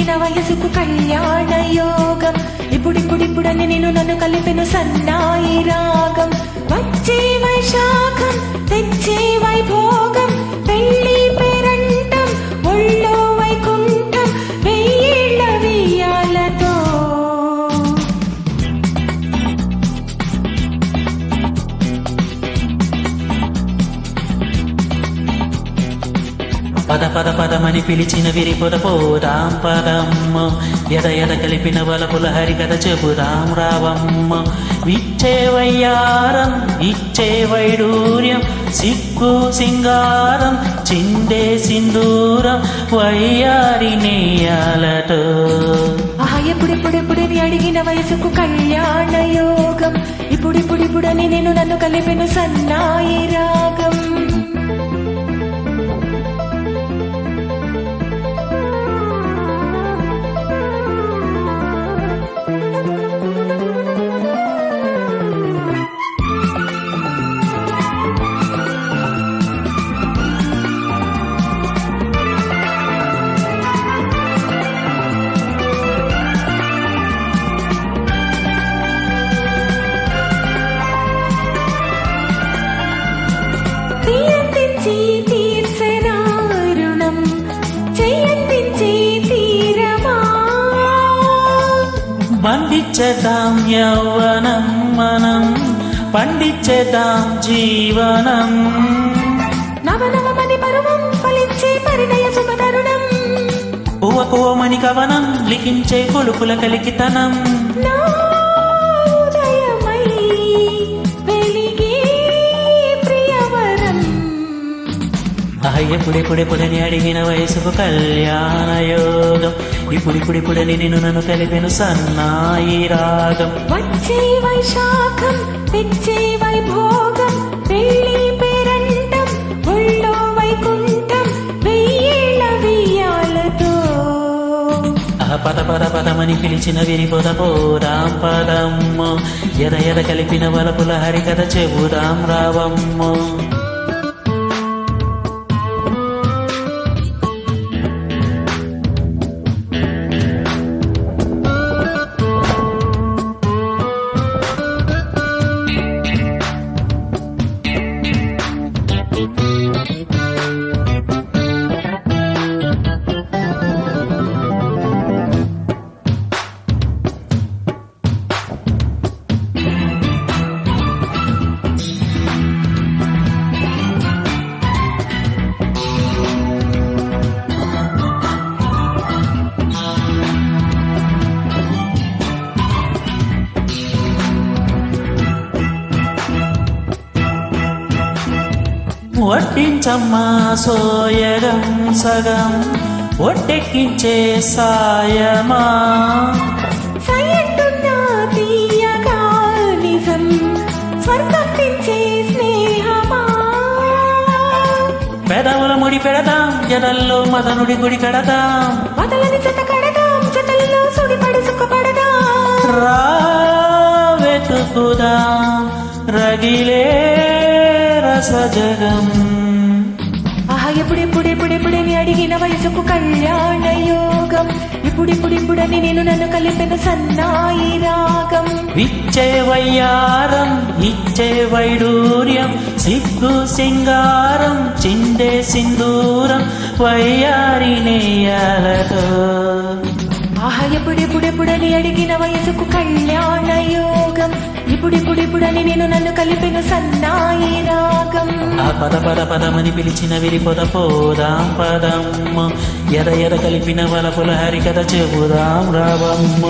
అడిగిన వయసుకు కళ్యాణ యోగం. ఇప్పుడిప్పుడిప్పుడని నేను నన్ను కలిపెను సన్నాయి రాగం. వచ్చే వైశాఖం తెచ్చే వైభోగం, పెళ్లి పేరంటం ఒళ్ళో వైకుంఠం, వెయ్యేళ్ల వెయ్యాలతో. పద పద పదమని పిలిచిన విరి పొదపోదాం పదమ్మ, ఎద ఎద కలిపిన వలపుల హరికథ చెబుదాం రావమ్మ. ఇచ్చే వయ్యారం ఇచ్చే వైడూర్యం, సిగ్గు సింగారం చిందే సింధూరం, వయ్యారి నేయాలతో. ఎప్పుడెప్పుడెప్పుడని అడిగిన వయసుకు కళ్యాణ యోగం. ఇప్పుడిప్పుడిప్పుడని నేను నన్ను కలిపెను సన్నాయి రాగం. బంధించేద్దాం యౌవనం మనం, పండించేద్దాం జీవనం. నవనవమని పరువం ఫలించే పరిణయ శుభతరుణం, పువ్వ పువ్వమని కవనం లిఖించే కొలుపుల కలికితనం. ఎప్పుడెప్పుడెప్పుడని అడిగిన వయసుకు కళ్యాణ యోగం. ఇప్పుడిప్పుడిప్పుడని నేను నన్ను కలిపెను సన్నాయి రాగం. వచ్చే వైశాఖం తెచ్చే వైభోగం, పెళ్లి పేరంటం ఒళ్ళో వైకుంఠం, వెయ్యేళ్ల వెయ్యాలతో. పద పద పదమని పిలిచిన విరి పొదపోదాం పదమ్మ, ఎద ఎద కలిపిన వలపుల హరికథ చెబుదాం రావమ్మ. వడ్డించమ్మా సోయగం సగం, ఒడ్డెక్కించే సాయమా. సయ్యట్టున్నా తీయగా నిజం, స్వర్గంపించే స్నేహమా. పెదవుల ముడి పెడదాం, జడల్లో మదనుడి గుడి కడదాం, వదలని జత కడదాం, జతల్లో సుడిపడి సుఖపడదాం. వెతుకుదాం రగిలే రసజగం. ఎప్పుడెప్పుడెప్పుడెప్పుడని అడిగిన వయసుకు కళ్యాణ యోగం. ఇప్పుడిప్పుడిప్పుడని నేను నన్ను కలిపెను సన్నాయి రాగం. ఇచ్చే వయ్యారం ఇచ్చే వైడూర్యం, సిగ్గు సింగారం చిందే సింధూరం, వయ్యారి నేయాలతో. ఎప్పుడెప్పుడెప్పుడని అడిగిన వయసుకు కళ్యాణ యోగం. ఇప్పుడిప్పుడిప్పుడని నేను నన్ను కలిపెను సన్నాయి రాగం. పద పద పదమని పిలిచిన విరి పొదపోదాం పదమ్మ, ఎద ఎద కలిపిన వలపుల హరికథ చెబుదాం రావమ్మ.